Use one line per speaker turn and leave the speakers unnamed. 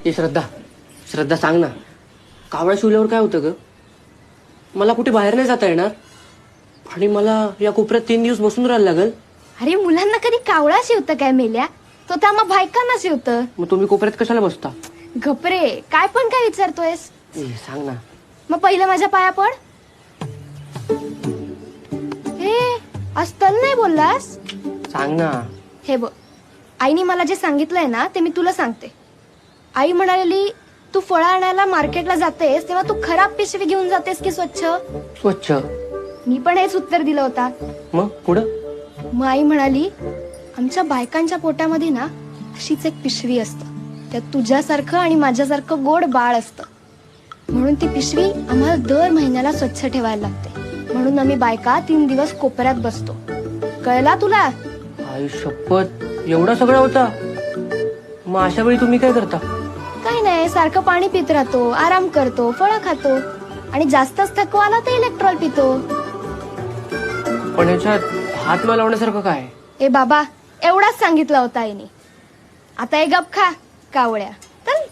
ए श्रद्धा, श्रद्धा सांग ना, कावळा शिवल्यावर काय होतं ग? मला कुठे बाहेर नाही जाता येणार आणि मला या कोपऱ्यात 3 दिवस बसून राहायला लागल.
अरे मुलांना कधी कावळा शिवतं काय मेल्या? तो तर आम्हा बायकांना शिवतं.
मग तुम्ही कोपऱ्यात कशाला बसता?
घपरे, काय पण काय विचारतोयस?
ए सांग ना.
मग पहिलं माझ्या पाया पड. हे असतल नाही बोललास?
सांग ना.
हे बघ, आईने मला जे सांगितलंय ना ते मी तुला सांगते. आई म्हणाली, तू फळं आणायला मार्केटला जातेस तेव्हा तू खराब पिशवी घेऊन जातेस की स्वच्छ?
स्वच्छ.
मी पण हेच उत्तर दिलं होता.
मग पुढं?
मग आई म्हणाली, आमच्या बायकांच्या पोटामध्ये ना अशीच एक पिशवी असतं, त्यात तुझ्यासारखं आणि माझ्यासारखं गोड बाळ असतं. म्हणून ती पिशवी आम्हाला दर महिन्याला स्वच्छ ठेवायला लागते. म्हणून आम्ही बायका 3 दिवस कोपऱ्यात बसतो. कळला तुला?
आई शपथ, एवढा सगळा होता? मग अशा वेळी तुम्ही काय करता?
काय नाही, सारखं पाणी पित राहतो, आराम करतो, फळं खातो आणि जास्तच थकवा आला तर इलेक्ट्रॉल पितो.
पण याच्यात हात न लावण्यासारखं काय?
ए बाबा, एवढाच सांगितलं होता आईने. आता हे गप खा कावळ्या. चल.